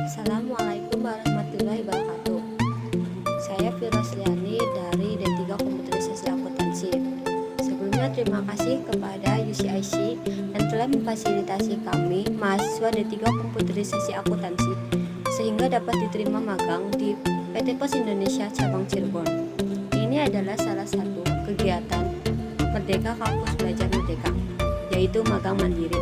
Assalamualaikum warahmatullahi wabarakatuh. Saya Firasliani dari D3 Komputerisasi Akuntansi. Sebelumnya terima kasih kepada UCIC yang telah memfasilitasi kami mahasiswa D3 Komputerisasi Akuntansi sehingga dapat diterima magang di PT Pos Indonesia cabang Cirebon. Ini adalah salah satu kegiatan Merdeka Kampus Belajar Merdeka, yaitu magang mandiri.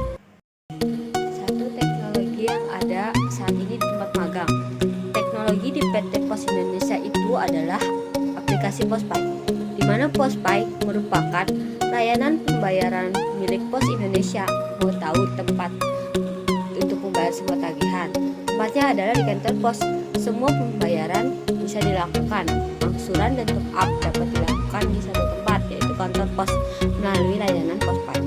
Satu teknologi yang ada saat ini di tempat magang. Teknologi di PT Pos Indonesia itu adalah aplikasi PosPay, di mana PosPay merupakan layanan pembayaran milik Pos Indonesia. Mau tahu tempat untuk membayar semua tagihan? Tempatnya adalah di kantor pos. Semua pembayaran bisa dilakukan, angsuran dan top up dapat dilakukan di satu tempat, yaitu kantor pos melalui layanan PosPay.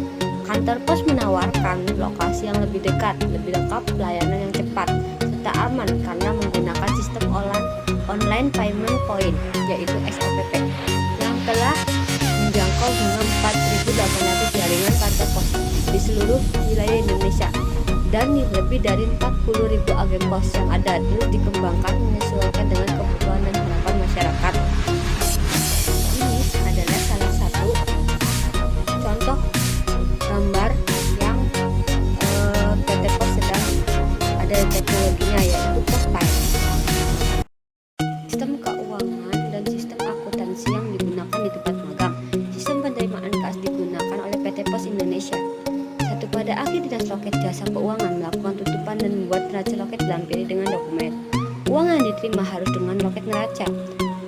Kantor pos menawarkan lokasi yang lebih dekat, lebih lengkap, pelayanan yang cepat, serta aman karena menggunakan sistem online payment point, yaitu SOPP, yang telah menjangkau hingga 4.800 jaringan kantor pos di seluruh wilayah Indonesia dan lebih dari 40.000 agen pos yang ada, terus dikembangkan menyesuaikan dengan kebutuhan dan harapan masyarakat. Ini adalah salah satu contoh gambar yang PT Pos sedang ada teknologinya, yaitu PosPay. Sistem keuangan dan sistem akuntansi yang digunakan di tempat magang. Sistem penerimaan kas digunakan oleh PT Pos Indonesia. Satu, pada akhir dinas loket jasa keuangan melakukan tutupan dan membuat neraca loket dilampiri dengan dokumen. Uang yang diterima harus dengan loket neraca.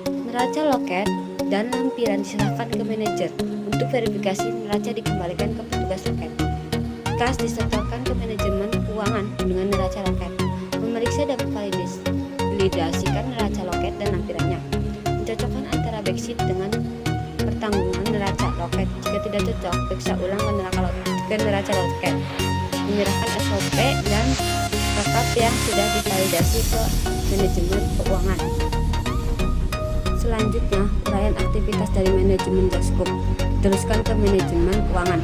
Neraca loket dan lampiran diserahkan ke manajer. Untuk verifikasi, neraca dikembalikan ke petugas loket. Kas disetorkan ke manajemen keuangan dengan neraca loket. Memeriksa dan memvalidasikan neraca loket dan lampirannya. Mencocokkan antara backseat dengan pertanggungan neraca loket. Jika tidak cocok, periksa ulang ke neraca loket. Menyerahkan SOP dan rekap yang sudah divalidasi ke manajemen keuangan. Selanjutnya, uraian aktivitas dari manajemen Jaskop diteruskan ke manajemen keuangan.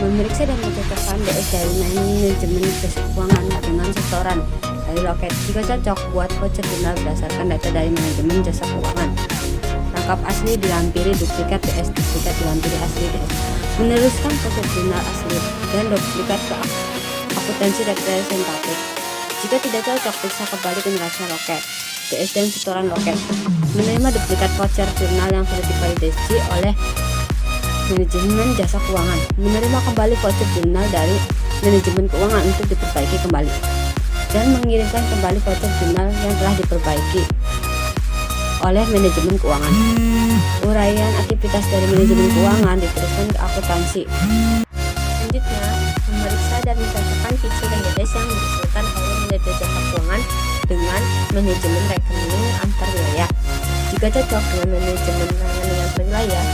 Memeriksa dan mencocokkan DS dari manajemen jasa keuangan dengan setoran dari loket. Jika cocok, buat voucher jurnal berdasarkan data dari manajemen jasa keuangan. Rangkap asli dilampiri duplikat DS, duplikat dilampiri asli DS. Meneruskan voucher jurnal asli dan duplikat ke akuntansi representatif. Jika tidak cocok, periksa kembali ke neraca loket, DS dan setoran loket. Menerima duplikat voucher jurnal yang sudah divalidasi oleh manajemen jasa keuangan. Menerima kembali voucher jurnal dari manajemen keuangan untuk diperbaiki kembali dan mengirimkan kembali voucher jurnal yang telah diperbaiki oleh manajemen keuangan. Uraian aktivitas dari manajemen keuangan diteruskan ke akuntansi. Selanjutnya, memeriksa dan mencocokkan fitur database yang diusulkan oleh manajer jasa keuangan dengan manajemen rekening antar wilayah. Jika cocok dengan manajemen rekening antar wilayah,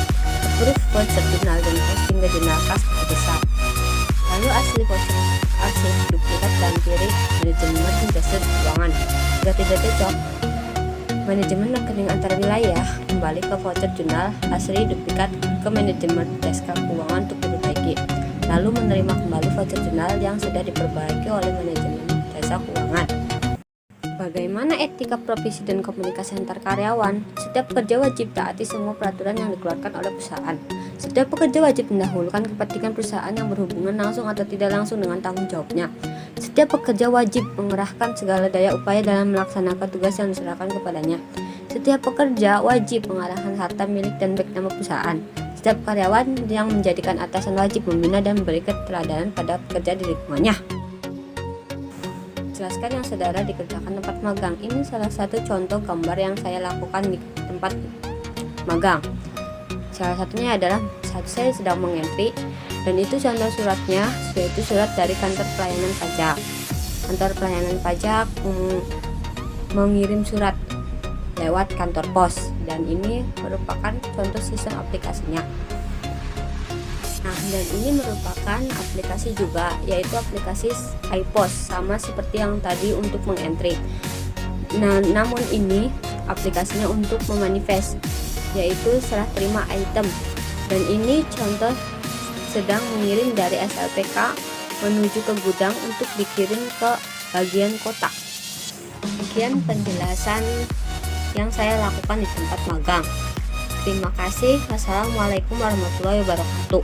approve voucher jurnal dan posting ke jurnal kas besar. Lalu asli voucher asli duplikat dan kiri manajemen jasa keuangan. Jika tidak cocok, manajemen rekening antar wilayah kembali ke voucher jurnal asli duplikat ke manajemen jasa keuangan untuk diperbaiki. Lalu menerima kembali voucher jurnal yang sudah diperbaiki oleh manajemen jasa keuangan. Bagaimana etika profesi dan komunikasi antar karyawan? Setiap pekerja wajib taati semua peraturan yang dikeluarkan oleh perusahaan. Setiap pekerja wajib mendahulukan kepentingan perusahaan yang berhubungan langsung atau tidak langsung dengan tanggung jawabnya. Setiap pekerja wajib mengerahkan segala daya upaya dalam melaksanakan tugas yang diserahkan kepadanya. Setiap pekerja wajib mengarahkan harta milik dan baik nama perusahaan. Setiap karyawan yang menjadikan atasan wajib membina dan memberi keteladanan pada pekerja di lingkungannya. Jelaskan yang saudara dikerjakan tempat magang. Ini salah satu contoh gambar yang saya lakukan di tempat magang. Salah satunya adalah saat saya sedang mengentry, dan itu contoh suratnya, yaitu surat dari kantor pelayanan pajak. Kantor pelayanan pajak mengirim surat lewat kantor pos, dan ini merupakan contoh sistem aplikasinya. Nah, dan ini merupakan aplikasi juga, yaitu aplikasi iPos, sama seperti yang tadi untuk mengentry. Nah, namun ini aplikasinya untuk memanifest, yaitu serah terima item. Dan ini contoh sedang mengirim dari SLPK menuju ke gudang untuk dikirim ke bagian kotak. Sekian penjelasan yang saya lakukan di tempat magang. Terima kasih. Wassalamualaikum warahmatullahi wabarakatuh.